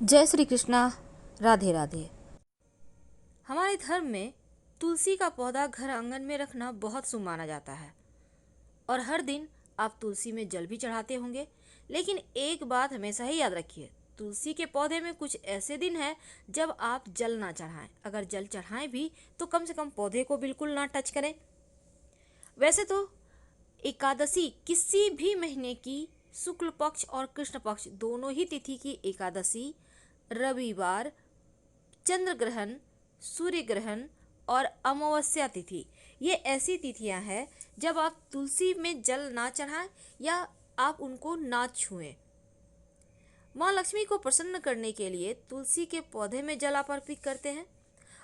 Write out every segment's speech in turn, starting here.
जय श्री कृष्णा। राधे राधे। हमारे धर्म में तुलसी का पौधा घर आंगन में रखना बहुत शुभ माना जाता है और हर दिन आप तुलसी में जल भी चढ़ाते होंगे। लेकिन एक बात हमेशा ही याद रखिए, तुलसी के पौधे में कुछ ऐसे दिन हैं जब आप जल ना चढ़ाएं। अगर जल चढ़ाएं भी तो कम से कम पौधे को बिल्कुल ना टच करें। वैसे तो एकादशी किसी भी महीने की शुक्ल पक्ष और कृष्ण पक्ष दोनों ही तिथि की एकादशी, रविवार, चंद्र ग्रहण, सूर्य ग्रहण और अमावस्या तिथि, ये ऐसी तिथियां हैं जब आप तुलसी में जल ना चढ़ाएं या आप उनको ना छुएं। माँ लक्ष्मी को प्रसन्न करने के लिए तुलसी के पौधे में जल आप अर्पित करते हैं।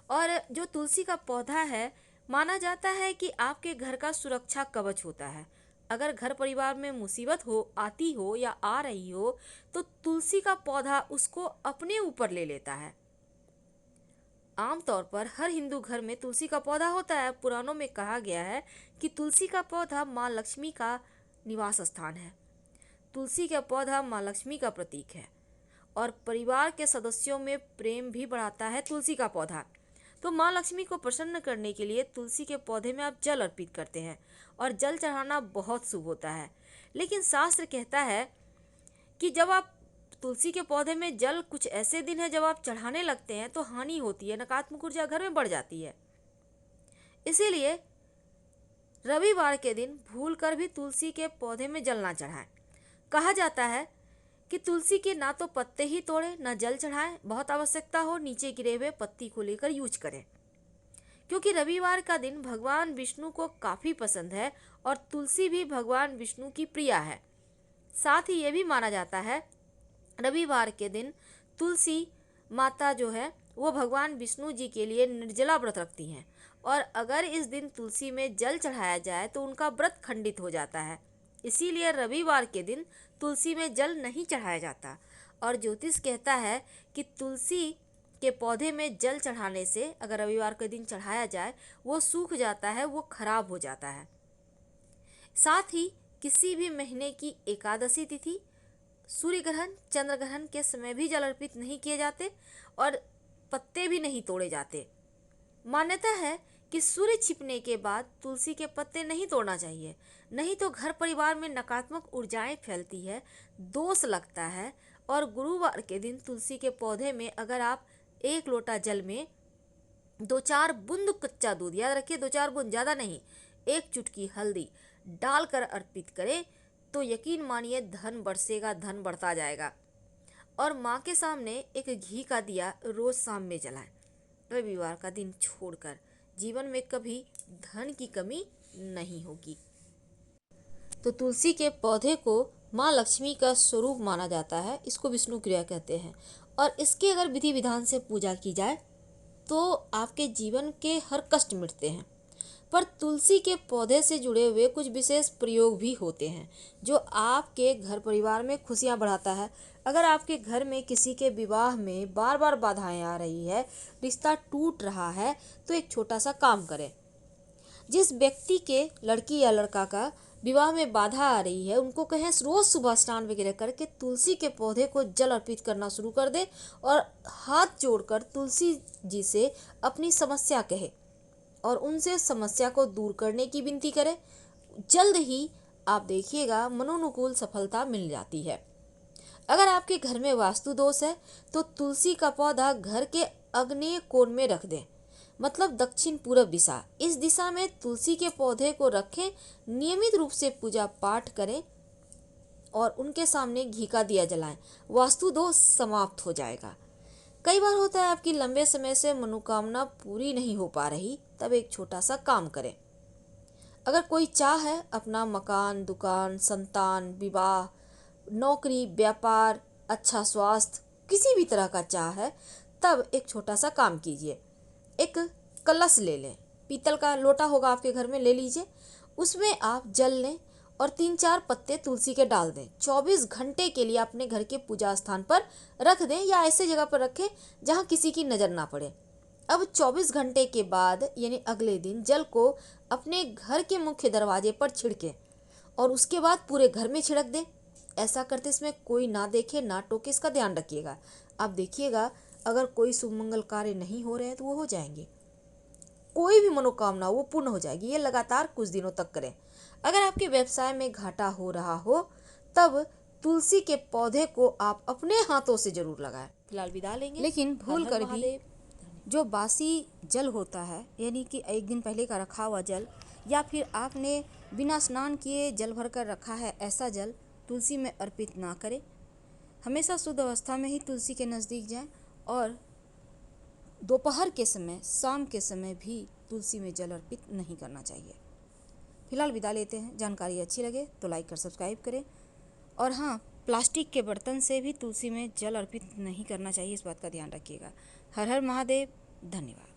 और जो तुलसी का पौधा है, माना जाता है कि आपके घर का सुरक्षा कवच होता है। अगर घर परिवार में मुसीबत आती हो या आ रही हो तो तुलसी का पौधा उसको अपने ऊपर ले लेता है। आमतौर पर हर हिंदू घर में तुलसी का पौधा होता है। पुराणों में कहा गया है कि तुलसी का पौधा माँ लक्ष्मी का निवास स्थान है। तुलसी का पौधा माँ लक्ष्मी का प्रतीक है और परिवार के सदस्यों में प्रेम भी बढ़ाता है तुलसी का पौधा। तो माँ लक्ष्मी को प्रसन्न करने के लिए तुलसी के पौधे में आप जल अर्पित करते हैं और जल चढ़ाना बहुत शुभ होता है। लेकिन शास्त्र कहता है कि जब आप तुलसी के पौधे में जल, कुछ ऐसे दिन है जब आप चढ़ाने लगते हैं तो हानि होती है, नकारात्मक ऊर्जा घर में बढ़ जाती है। इसीलिए रविवार के दिन भूलकर भी तुलसी के पौधे में जल ना चढ़ाएं। कहा जाता है कि तुलसी के ना तो पत्ते ही तोड़े ना जल चढ़ाएं, बहुत आवश्यकता हो नीचे गिरे हुए पत्ती को लेकर यूज करें, क्योंकि रविवार का दिन भगवान विष्णु को काफी पसंद है और तुलसी भी भगवान विष्णु की प्रिया है। साथ ही ये भी माना जाता है रविवार के दिन तुलसी माता जो है वो भगवान विष्णु जी के लिए निर्जला व्रत रखती हैं और अगर इस दिन तुलसी में जल चढ़ाया जाए तो उनका व्रत खंडित हो जाता है। इसीलिए रविवार के दिन तुलसी में जल नहीं चढ़ाया जाता और ज्योतिष कहता है कि तुलसी के पौधे में जल चढ़ाने से अगर रविवार के दिन चढ़ाया जाए वो सूख जाता है, वो खराब हो जाता है। साथ ही किसी भी महीने की एकादशी तिथि, सूर्य ग्रहण, चंद्र ग्रहण के समय भी जल अर्पित नहीं किए जाते और पत्ते भी नहीं तोड़े जाते। मान्यता है कि सूर्य छिपने के बाद तुलसी के पत्ते नहीं तोड़ना चाहिए, नहीं तो घर परिवार में नकारात्मक ऊर्जाएं फैलती है, दोष लगता है। और गुरुवार के दिन तुलसी के पौधे में अगर आप 1 लोटा जल में 2-4 बूंद कच्चा दूध, याद रखिए 2-4 बूंद, ज़्यादा नहीं, 1 चुटकी हल्दी डालकर अर्पित करें तो यकीन मानिए धन बरसेगा, धन बढ़ता जाएगा। और माँ के सामने एक घी का दिया रोज शाम में जलाएं, रविवार का दिन छोड़कर। जीवन में कभी धन की कमी नहीं होगी। तो तुलसी के पौधे को माँ लक्ष्मी का स्वरूप माना जाता है, इसको विष्णु क्रिया कहते हैं और इसके अगर विधि विधान से पूजा की जाए तो आपके जीवन के हर कष्ट मिटते हैं। पर तुलसी के पौधे से जुड़े हुए कुछ विशेष प्रयोग भी होते हैं जो आपके घर परिवार में खुशियां बढ़ाता है। अगर आपके घर में किसी के विवाह में बार बार बाधाएं आ रही है, रिश्ता टूट रहा है, तो एक छोटा सा काम करें। जिस व्यक्ति के लड़की या लड़का का विवाह में बाधा आ रही है उनको कहें रोज सुबह स्नान वगैरह करके तुलसी के पौधे को जल अर्पित करना शुरू कर दे और हाथ जोड़कर तुलसी जी से अपनी समस्या कहे और उनसे समस्या को दूर करने की विनती करें। जल्द ही आप देखिएगा मनोनुकूल सफलता मिल जाती है। अगर आपके घर में वास्तु दोष है तो तुलसी का पौधा घर के आग्नेय कोण में रख दें, मतलब दक्षिण पूर्व दिशा। इस दिशा में तुलसी के पौधे को रखें, नियमित रूप से पूजा पाठ करें और उनके सामने घी का दिया जलाएं, वास्तु दोष समाप्त हो जाएगा। कई बार होता है आपकी लंबे समय से मनोकामना पूरी नहीं हो पा रही, तब एक छोटा सा काम करें। अगर कोई चाह है अपना मकान, दुकान, संतान, विवाह, नौकरी, व्यापार, अच्छा स्वास्थ्य, किसी भी तरह का चाह है, तब एक छोटा सा काम कीजिए। एक कलश ले लें, पीतल का लोटा होगा आपके घर में, ले लीजिए, उसमें आप जल लें और 3-4 पत्ते तुलसी के डाल दें। 24 घंटे के लिए अपने घर के पूजा स्थान पर रख दें या ऐसे जगह पर रखें जहां किसी की नज़र ना पड़े। अब 24 घंटे के बाद यानी अगले दिन जल को अपने घर के मुख्य दरवाजे पर छिड़कें और उसके बाद पूरे घर में छिड़क दें। ऐसा करते समय कोई ना देखे ना टोके, इसका ध्यान रखिएगा। आप देखिएगा अगर कोई शुभ मंगल कार्य नहीं हो रहे हैं तो वो हो जाएंगे। कोई भी मनोकामना वो पूर्ण हो जाएगी। ये लगातार कुछ दिनों तक करें। अगर आपके व्यवसाय में घाटा हो रहा हो तब तुलसी के पौधे को आप अपने हाथों से जरूर लगाएं। फिलहाल विदा लेंगे, लेकिन भूल कर भी जो बासी जल होता है, यानी कि एक दिन पहले का रखा हुआ जल, या फिर आपने बिना स्नान किए जल भर कर रखा है, ऐसा जल तुलसी में अर्पित ना करें। हमेशा शुद्ध अवस्था में ही तुलसी के नज़दीक जाएं और दोपहर के समय, शाम के समय भी तुलसी में जल अर्पित नहीं करना चाहिए। फिलहाल विदा लेते हैं। जानकारी अच्छी लगे तो लाइक कर सब्सक्राइब करें। और हाँ, प्लास्टिक के बर्तन से भी तुलसी में जल अर्पित नहीं करना चाहिए, इस बात का ध्यान रखिएगा। हर हर महादेव। धन्यवाद।